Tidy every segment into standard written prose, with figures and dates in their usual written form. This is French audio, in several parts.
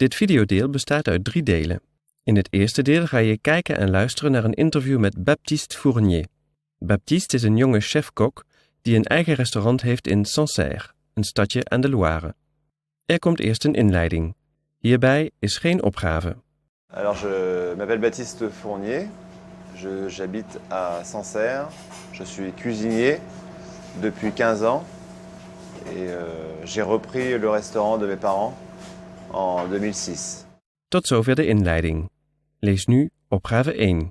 Dit videodeel bestaat uit 3 delen. In het eerste deel ga je kijken en luisteren naar een interview met Baptiste Fournier. Baptiste is een jonge chef-kok die een eigen restaurant heeft in Sancerre, een stadje aan de Loire. Er komt eerst een inleiding. Hierbij is geen opgave. Alors je m'appelle Baptiste Fournier, j'habite à Sancerre, je suis cuisinier depuis 15 ans et j'ai repris le restaurant de mes parents en 2006. Tot zover de inleiding. Lees nu opgave 1.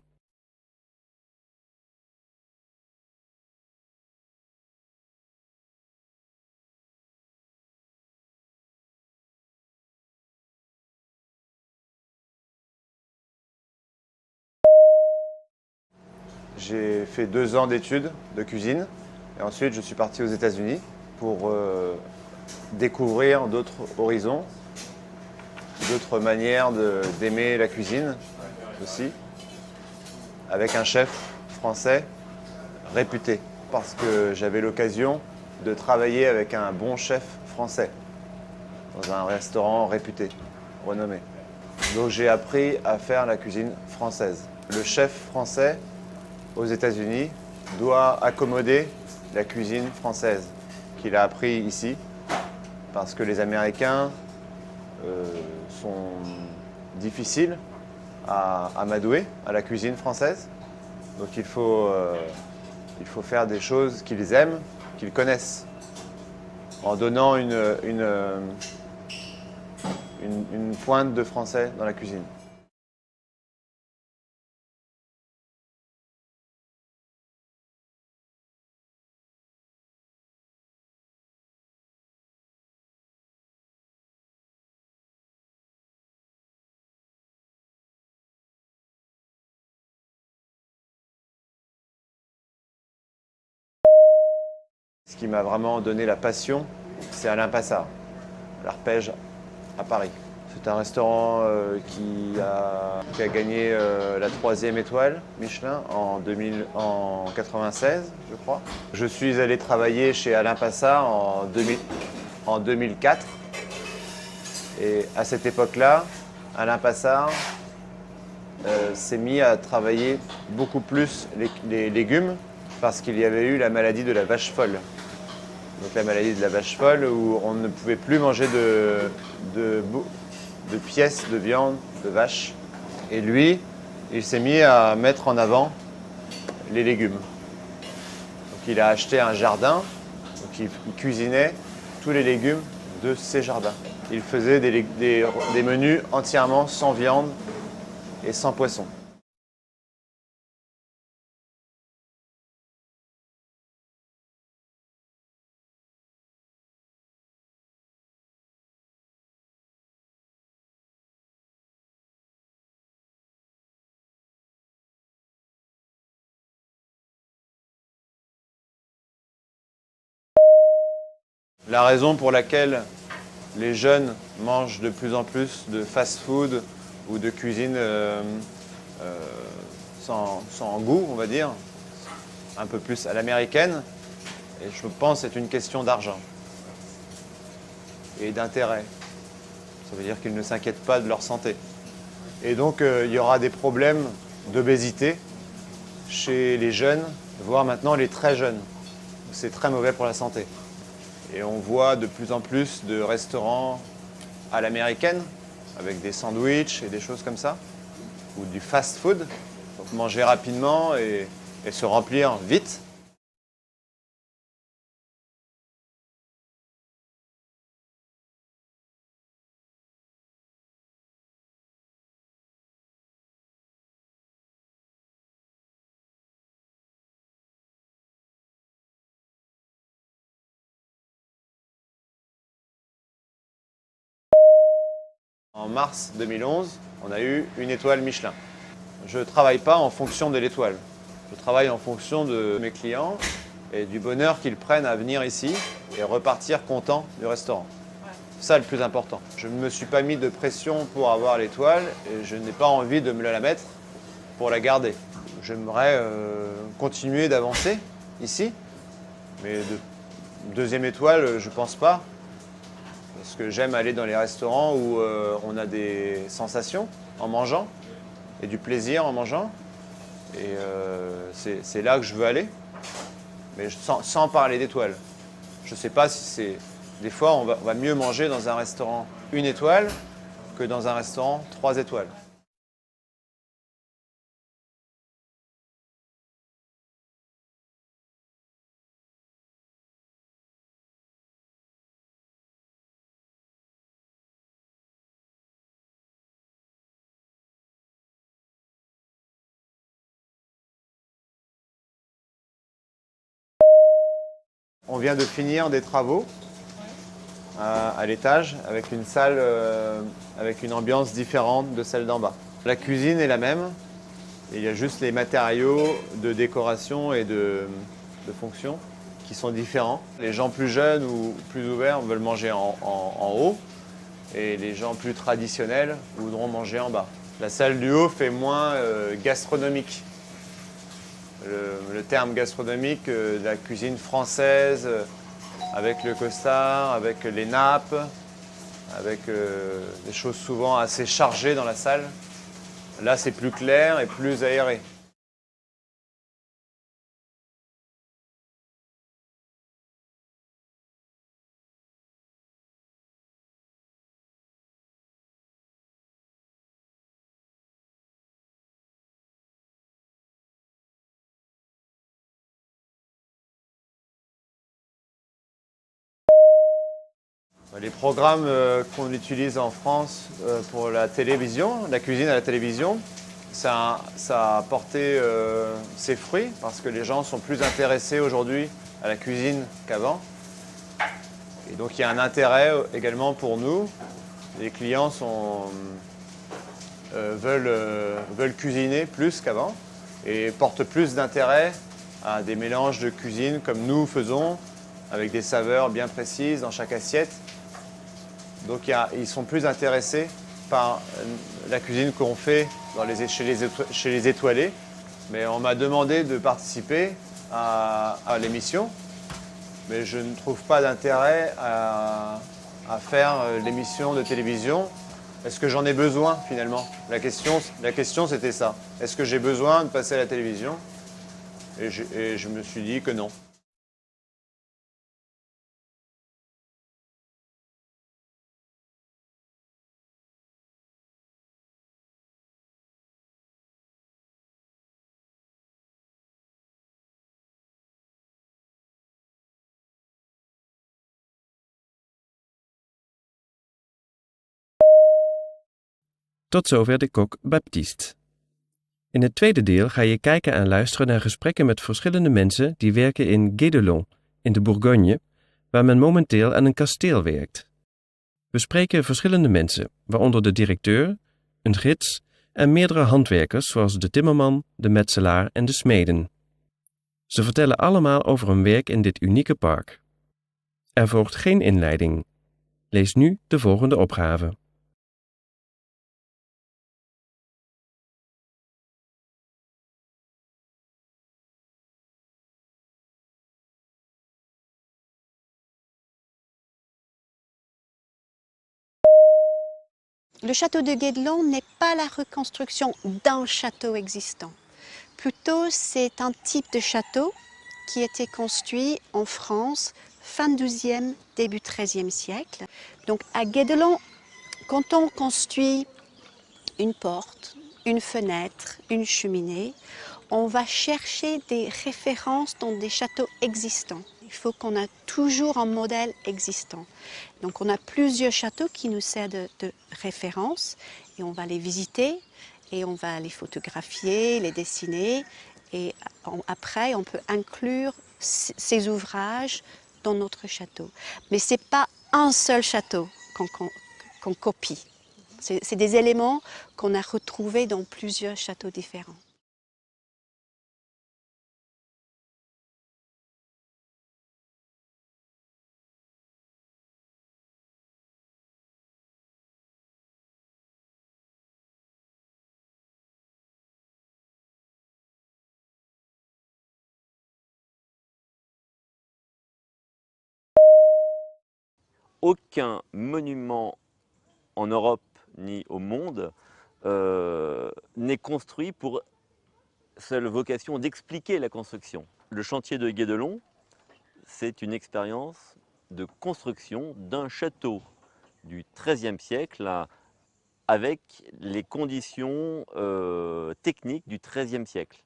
J'ai fait 2 ans d'études de cuisine et ensuite je suis parti aux États-Unis pour découvrir d'autres horizons, d'autres manières d'aimer la cuisine aussi, avec un chef français réputé, parce que j'avais l'occasion de travailler avec un bon chef français dans un restaurant réputé, renommé. Donc j'ai appris à faire la cuisine française. Le chef français aux États-Unis doit accommoder la cuisine française qu'il a appris ici, parce que les Américains sont difficiles à amadouer à la cuisine française. Donc il faut faire des choses qu'ils aiment, qu'ils connaissent, en donnant une pointe de français dans la cuisine. Ce qui m'a vraiment donné la passion, c'est Alain Passard, l'Arpège à Paris. C'est un restaurant qui a gagné la 3e étoile Michelin en 1996, je crois. Je suis allé travailler chez Alain Passard en 2004. Et à cette époque-là, Alain Passard s'est mis à travailler beaucoup plus les légumes parce qu'il y avait eu la maladie de la vache folle. Donc la maladie de la vache folle où on ne pouvait plus manger de pièces de viande de vache. Et lui, il s'est mis à mettre en avant les légumes. Donc il a acheté un jardin, donc il cuisinait tous les légumes de ses jardins. Il faisait des menus entièrement sans viande et sans poisson. La raison pour laquelle les jeunes mangent de plus en plus de fast-food ou de cuisine sans goût, on va dire, un peu plus à l'américaine, et je pense que c'est une question d'argent et d'intérêt. Ça veut dire qu'ils ne s'inquiètent pas de leur santé. Et donc il y aura des problèmes d'obésité chez les jeunes, voire maintenant les très jeunes. C'est très mauvais pour la santé. Et on voit de plus en plus de restaurants à l'américaine, avec des sandwichs et des choses comme ça, ou du fast-food, donc manger rapidement et se remplir vite. En mars 2011, on a eu une étoile Michelin. Je ne travaille pas en fonction de l'étoile. Je travaille en fonction de mes clients et du bonheur qu'ils prennent à venir ici et repartir contents du restaurant. C'est ça le plus important. Je ne me suis pas mis de pression pour avoir l'étoile et je n'ai pas envie de me la mettre pour la garder. J'aimerais continuer d'avancer ici, mais de 2e étoile, je ne pense pas. Parce que j'aime aller dans les restaurants où on a des sensations en mangeant et du plaisir en mangeant. Et c'est là que je veux aller, mais sans parler d'étoiles. Je ne sais pas si c'est... Des fois, on va mieux manger dans un restaurant 1 étoile que dans un restaurant 3 étoiles. On vient de finir des travaux à l'étage avec une salle avec une ambiance différente de celle d'en bas. La cuisine est la même, il y a juste les matériaux de décoration et de fonction qui sont différents. Les gens plus jeunes ou plus ouverts veulent manger en haut et les gens plus traditionnels voudront manger en bas. La salle du haut fait moins gastronomique. Le terme gastronomique de la cuisine française, avec le costard, avec les nappes, avec des choses souvent assez chargées dans la salle. Là, c'est plus clair et plus aéré. Les programmes qu'on utilise en France pour la télévision, la cuisine à la télévision, ça a porté ses fruits parce que les gens sont plus intéressés aujourd'hui à la cuisine qu'avant. Et donc il y a un intérêt également pour nous. Les clients veulent cuisiner plus qu'avant et portent plus d'intérêt à des mélanges de cuisine comme nous faisons, avec des saveurs bien précises dans chaque assiette. Donc ils sont plus intéressés par la cuisine qu'on fait chez les étoilés. Mais on m'a demandé de participer à l'émission, mais je ne trouve pas d'intérêt à faire l'émission de télévision. Est-ce que j'en ai besoin finalement? La question c'était ça. Est-ce que j'ai besoin de passer à la télévision? Et je me suis dit que non. Tot zover de kok Baptiste. In het tweede deel ga je kijken en luisteren naar gesprekken met verschillende mensen die werken in Guédelon, in de Bourgogne, waar men momenteel aan een kasteel werkt. We spreken verschillende mensen, waaronder de directeur, een gids en meerdere handwerkers zoals de timmerman, de metselaar en de smeden. Ze vertellen allemaal over hun werk in dit unieke park. Er volgt geen inleiding. Lees nu de volgende opgave. Le château de Guédelon n'est pas la reconstruction d'un château existant. Plutôt, c'est un type de château qui était construit en France fin 12e, début 13e siècle. Donc à Guédelon, quand on construit une porte, une fenêtre, une cheminée, on va chercher des références dans des châteaux existants. Il faut qu'on ait toujours un modèle existant. Donc on a plusieurs châteaux qui nous servent de référence et on va les visiter et on va les photographier, les dessiner et après on peut inclure ces ouvrages dans notre château. Mais ce n'est pas un seul château qu'on copie. C'est des éléments qu'on a retrouvés dans plusieurs châteaux différents. aucun monument en Europe ni au monde n'est construit pour seule vocation d'expliquer la construction. Le chantier de Guédelon, c'est une expérience de construction d'un château du XIIIe siècle avec les conditions techniques du XIIIe siècle.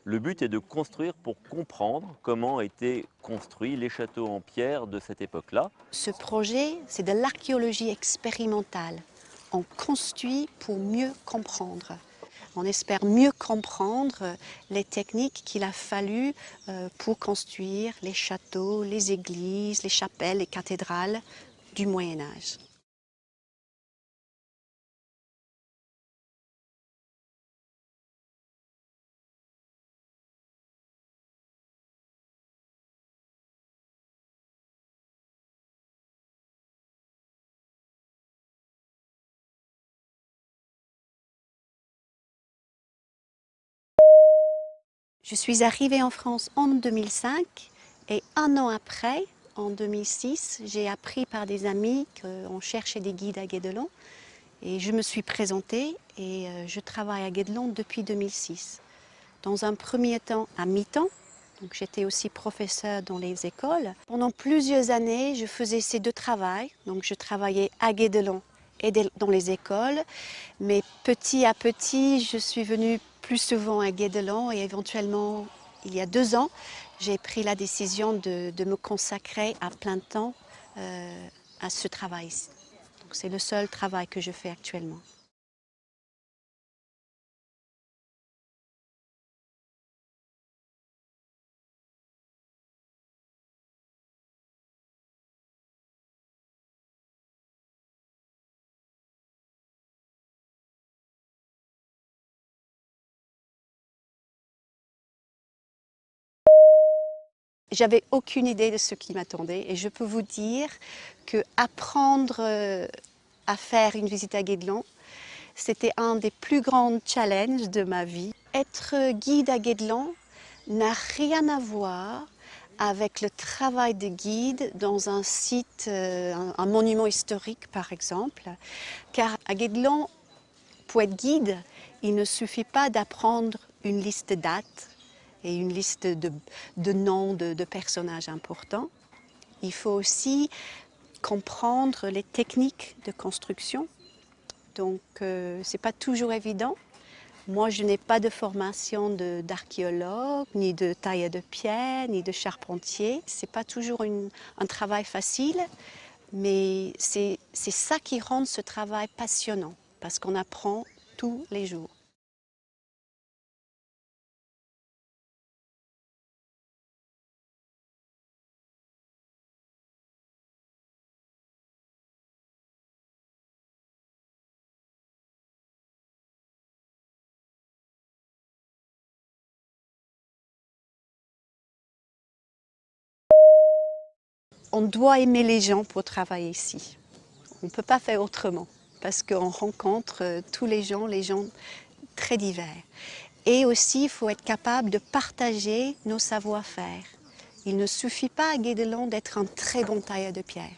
Le but est de construire pour comprendre comment étaient construits les châteaux en pierre de cette époque-là. Ce projet, c'est de l'archéologie expérimentale. On construit pour mieux comprendre. On espère mieux comprendre les techniques qu'il a fallu pour construire les châteaux, les églises, les chapelles, les cathédrales du Moyen Âge. Je suis arrivée en France en 2005 et un an après, en 2006, j'ai appris par des amis qu'on cherchait des guides à Guédelon et je me suis présentée et je travaille à Guédelon depuis 2006. Dans un premier temps à mi-temps, donc j'étais aussi professeure dans les écoles. Pendant plusieurs années, je faisais ces deux travaux, donc je travaillais à Guédelon et dans les écoles, mais petit à petit, je suis venue plus souvent à Guédelon et éventuellement, il y a 2 ans, j'ai pris la décision de me consacrer à plein temps à ce travail. Donc c'est le seul travail que je fais actuellement. J'avais aucune idée de ce qui m'attendait et je peux vous dire que apprendre à faire une visite à Guédelon, c'était un des plus grands challenges de ma vie. Être guide à Guédelon n'a rien à voir avec le travail de guide dans un site, un monument historique par exemple, car à Guédelon, pour être guide, il ne suffit pas d'apprendre une liste de dates et une liste de noms de personnages importants. Il faut aussi comprendre les techniques de construction. Donc, ce n'est pas toujours évident. Moi, je n'ai pas de formation d'archéologue, ni de tailleur de pierre, ni de charpentier. Ce n'est pas toujours un travail facile, mais c'est ça qui rend ce travail passionnant, parce qu'on apprend tous les jours. On doit aimer les gens pour travailler ici. On ne peut pas faire autrement parce qu'on rencontre tous les gens très divers. Et aussi, il faut être capable de partager nos savoir-faire. Il ne suffit pas à Guédelon d'être un très bon tailleur de pierre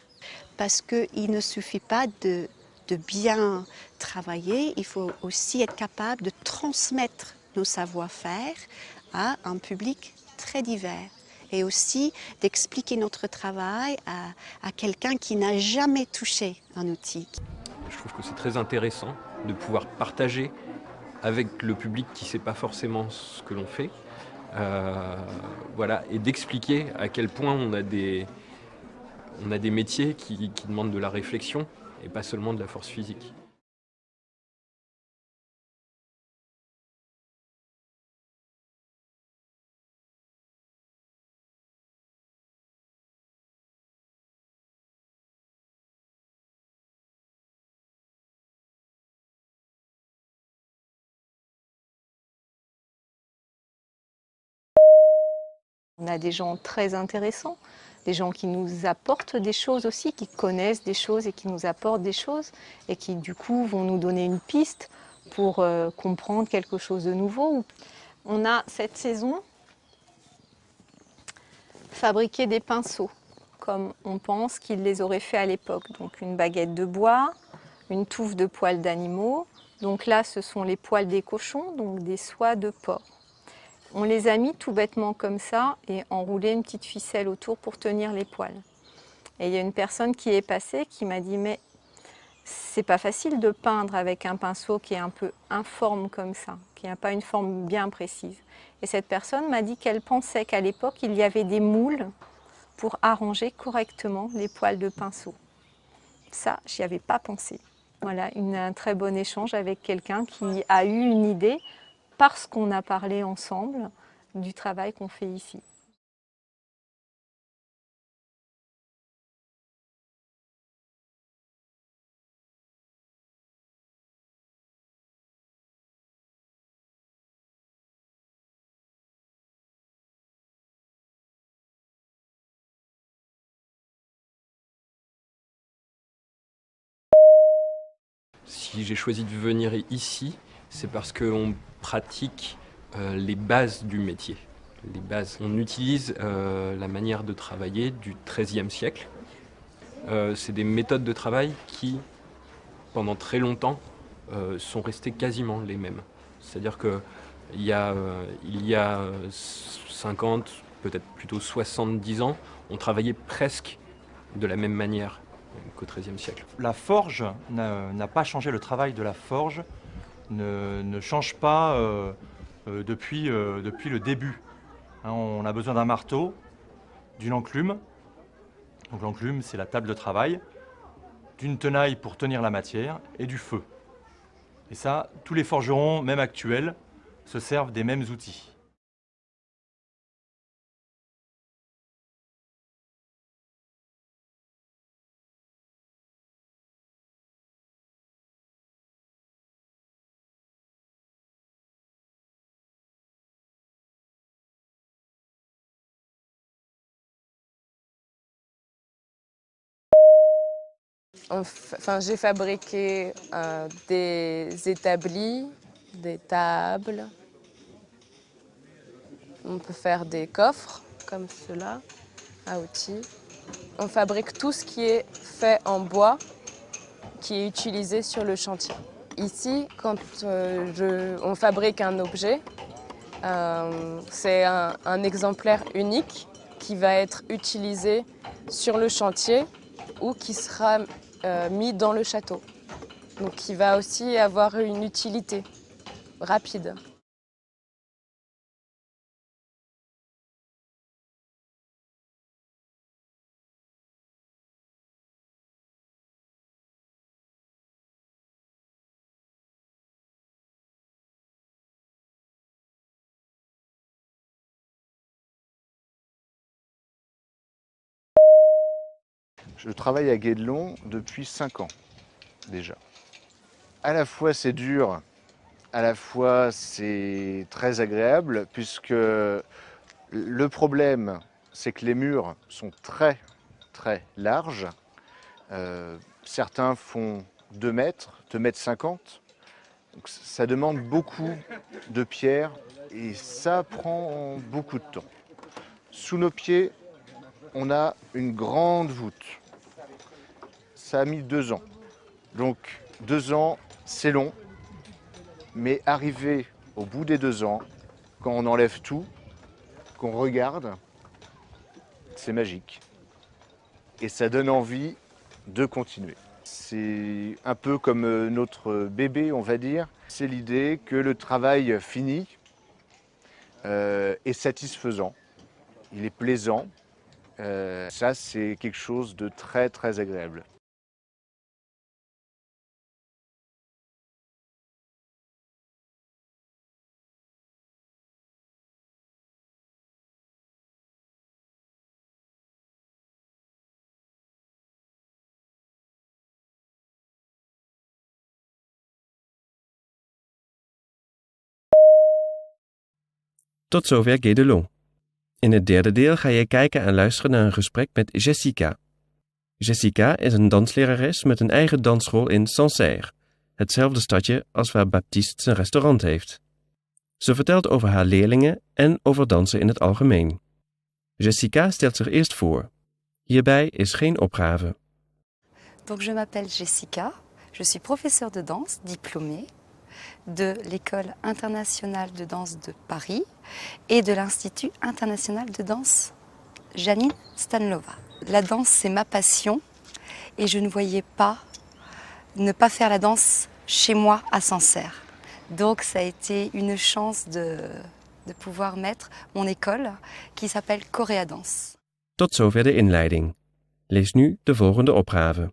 parce qu'il ne suffit pas de bien travailler, il faut aussi être capable de transmettre nos savoir-faire à un public très divers. Et aussi d'expliquer notre travail à quelqu'un qui n'a jamais touché un outil. Je trouve que c'est très intéressant de pouvoir partager avec le public qui ne sait pas forcément ce que l'on fait, voilà, et d'expliquer à quel point on a des métiers qui demandent de la réflexion et pas seulement de la force physique. On a des gens très intéressants, des gens qui nous apportent des choses aussi, qui connaissent des choses et qui nous apportent des choses et qui du coup vont nous donner une piste pour comprendre quelque chose de nouveau. On a cette saison fabriqué des pinceaux comme on pense qu'ils les auraient fait à l'époque. Donc une baguette de bois, une touffe de poils d'animaux. Donc là, ce sont les poils des cochons, donc des soies de porc. On les a mis tout bêtement comme ça et enroulé une petite ficelle autour pour tenir les poils. Et il y a une personne qui est passée qui m'a dit « mais c'est pas facile de peindre avec un pinceau qui est un peu informe comme ça, qui n'a pas une forme bien précise. » Et cette personne m'a dit qu'elle pensait qu'à l'époque, il y avait des moules pour arranger correctement les poils de pinceau. Ça, j'y avais pas pensé. Voilà, un très bon échange avec quelqu'un qui a eu une idée parce qu'on a parlé ensemble du travail qu'on fait ici. Si j'ai choisi de venir ici, c'est parce qu'on pratique les bases du métier. Les bases. On utilise la manière de travailler du XIIIe siècle. C'est des méthodes de travail qui, pendant très longtemps, sont restées quasiment les mêmes. C'est-à-dire qu'il y a 50, peut-être plutôt 70 ans, on travaillait presque de la même manière qu'au XIIIe siècle. La forge n'a pas changé, le travail de la forge ne change pas depuis le début. Hein, on a besoin d'un marteau, d'une enclume. Donc l'enclume, c'est la table de travail, d'une tenaille pour tenir la matière et du feu. Et ça, tous les forgerons, même actuels, se servent des mêmes outils. J'ai fabriqué des établis, des tables. On peut faire des coffres comme cela, à outils. On fabrique tout ce qui est fait en bois, qui est utilisé sur le chantier. Ici, quand on fabrique un objet, c'est un exemplaire unique qui va être utilisé sur le chantier ou qui sera mis dans le château. Donc qui va aussi avoir une utilité rapide. Je travaille à Guédelon depuis 5 ans déjà. À la fois c'est dur, à la fois c'est très agréable puisque le problème c'est que les murs sont très larges. Certains font 2 mètres, 2 mètres 50. Donc ça demande beaucoup de pierre et ça prend beaucoup de temps. Sous nos pieds, on a une grande voûte. Ça a mis 2 ans. Donc 2 ans, c'est long, mais arriver au bout des 2 ans, quand on enlève tout, qu'on regarde, c'est magique. Et ça donne envie de continuer. C'est un peu comme notre bébé, on va dire. C'est l'idée que le travail fini est satisfaisant, il est plaisant. Ça, c'est quelque chose de très agréable. Tot zover Guédelon. In het derde deel ga je kijken en luisteren naar een gesprek met Jessica. Jessica is een danslerares met een eigen dansschool in Sancerre, hetzelfde stadje als waar Baptiste zijn restaurant heeft. Ze vertelt over haar leerlingen en over dansen in het algemeen. Jessica stelt zich eerst voor. Hierbij is geen opgave. Donc je m'appelle Jessica, je suis professeure de danse diplômée de l'École internationale de danse de Paris et de l'Institut international de danse Janine Stanlova. La danse, c'est ma passion et je ne voyais pas ne pas faire la danse chez moi à Sancerre. Donc ça a été une chance de pouvoir mettre mon école qui s'appelle Chorea Danse. Tot zover de inleiding. Lees nu de volgende opgave.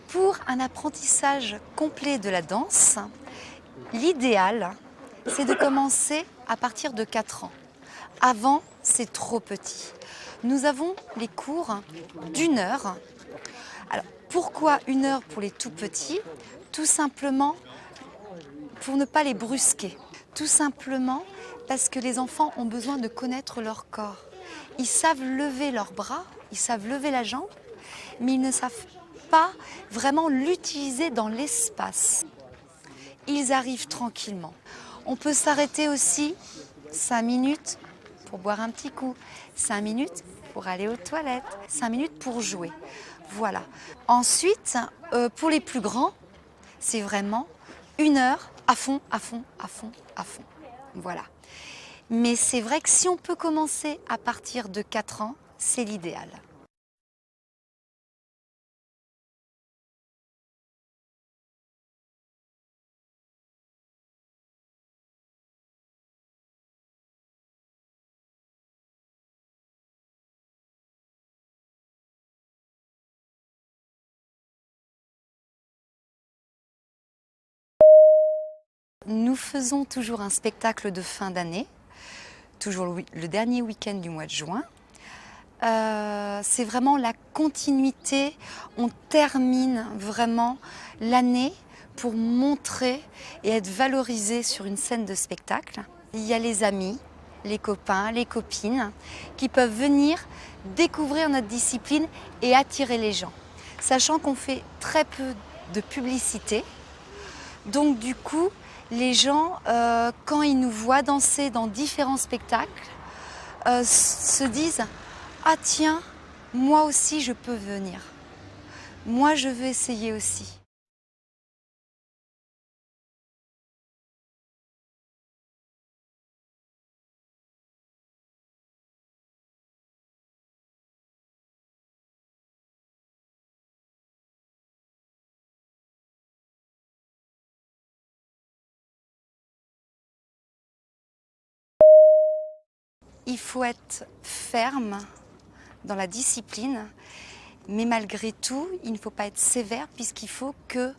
Pour un apprentissage complet de la danse, l'idéal, c'est de commencer à partir de 4 ans. Avant, c'est trop petit. Nous avons les cours d'1 heure. Alors, pourquoi 1 heure pour les tout petits? Tout simplement pour ne pas les brusquer. Tout simplement parce que les enfants ont besoin de connaître leur corps. Ils savent lever leurs bras, ils savent lever la jambe, mais ils ne savent pas vraiment l'utiliser dans l'espace. Ils arrivent tranquillement. On peut s'arrêter aussi 5 minutes pour boire un petit coup, 5 minutes pour aller aux toilettes, 5 minutes pour jouer. Voilà. Ensuite, pour les plus grands, c'est vraiment 1 heure à fond, à fond, à fond, à fond. Voilà. Mais c'est vrai que si on peut commencer à partir de 4 ans, c'est l'idéal. Nous faisons toujours un spectacle de fin d'année, toujours le dernier week-end du mois de juin. C'est vraiment la continuité, on termine vraiment l'année pour montrer et être valorisé sur une scène de spectacle. Il y a les amis, les copains, les copines qui peuvent venir découvrir notre discipline et attirer les gens. Sachant qu'on fait très peu de publicité, donc du coup, les gens, quand ils nous voient danser dans différents spectacles, se disent « Ah tiens, moi aussi je peux venir. Moi je veux essayer aussi. » Il faut être ferme dans la discipline, mais malgré tout, il ne faut pas être sévère puisqu'il faut qu'il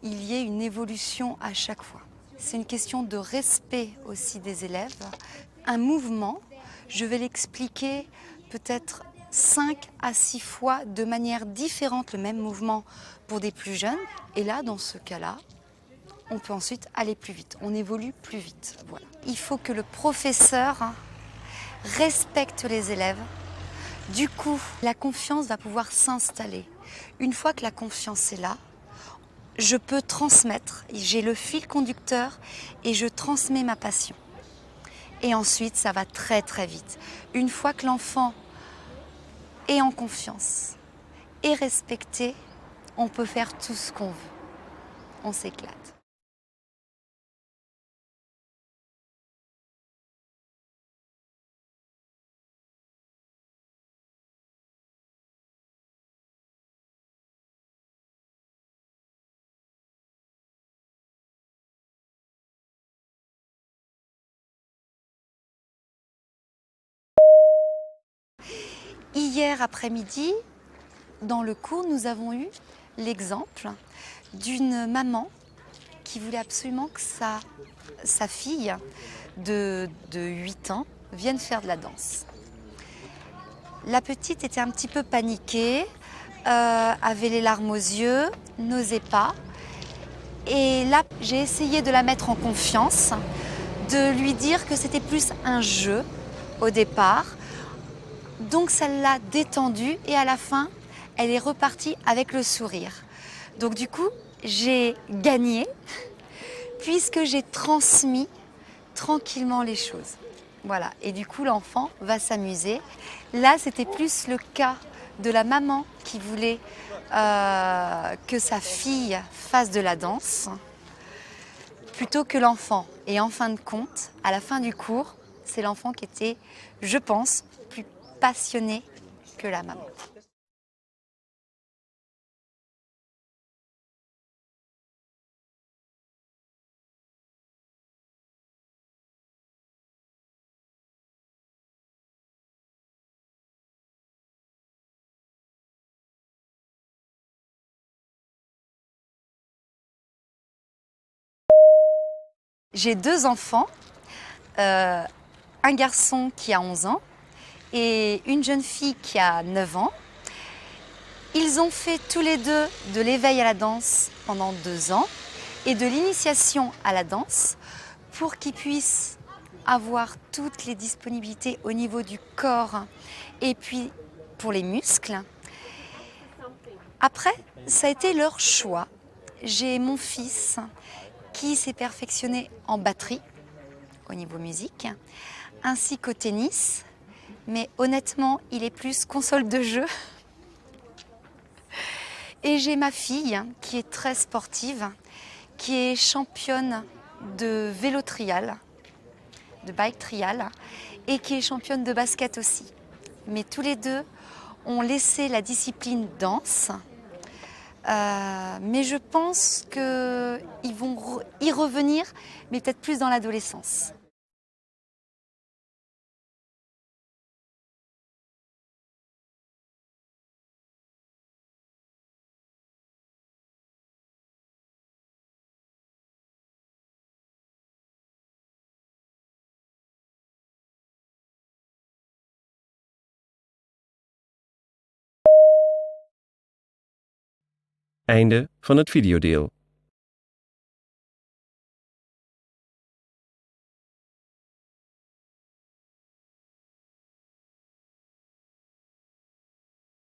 y ait une évolution à chaque fois. C'est une question de respect aussi des élèves. Un mouvement, je vais l'expliquer peut-être 5 à 6 fois de manière différente, le même mouvement pour des plus jeunes. Et là, dans ce cas-là, on peut ensuite aller plus vite. On évolue plus vite. Voilà. Il faut que le professeur respecte les élèves. Du coup, la confiance va pouvoir s'installer. Une fois que la confiance est là, je peux transmettre. J'ai le fil conducteur et je transmets ma passion. Et ensuite, ça va très très vite. Une fois que l'enfant est en confiance, est respecté, on peut faire tout ce qu'on veut. On s'éclate. Hier après-midi, dans le cours, nous avons eu l'exemple d'une maman qui voulait absolument que sa fille de 8 ans vienne faire de la danse. La petite était un petit peu paniquée, avait les larmes aux yeux, n'osait pas. Et là, j'ai essayé de la mettre en confiance, de lui dire que c'était plus un jeu au départ, Donc ça l'a détendue et à la fin, elle est repartie avec le sourire. Donc du coup, j'ai gagné puisque j'ai transmis tranquillement les choses. Voilà, et du coup l'enfant va s'amuser. Là, c'était plus le cas de la maman qui voulait que sa fille fasse de la danse plutôt que l'enfant. Et en fin de compte, à la fin du cours, c'est l'enfant qui était, je pense, plus passionné que la maman. J'ai 2 enfants, un garçon qui a 11 ans et une jeune fille qui a 9 ans. Ils ont fait tous les deux de l'éveil à la danse pendant 2 ans et de l'initiation à la danse pour qu'ils puissent avoir toutes les disponibilités au niveau du corps et puis pour les muscles. Après, ça a été leur choix. J'ai mon fils qui s'est perfectionné en batterie au niveau musique, ainsi qu'au tennis. Mais honnêtement, il est plus console de jeu. Et j'ai ma fille qui est très sportive, qui est championne de vélo trial, de bike trial, et qui est championne de basket aussi. Mais tous les deux ont laissé la discipline danse. Mais je pense qu'ils vont y revenir, mais peut-être plus dans l'adolescence. Einde van het videodeel.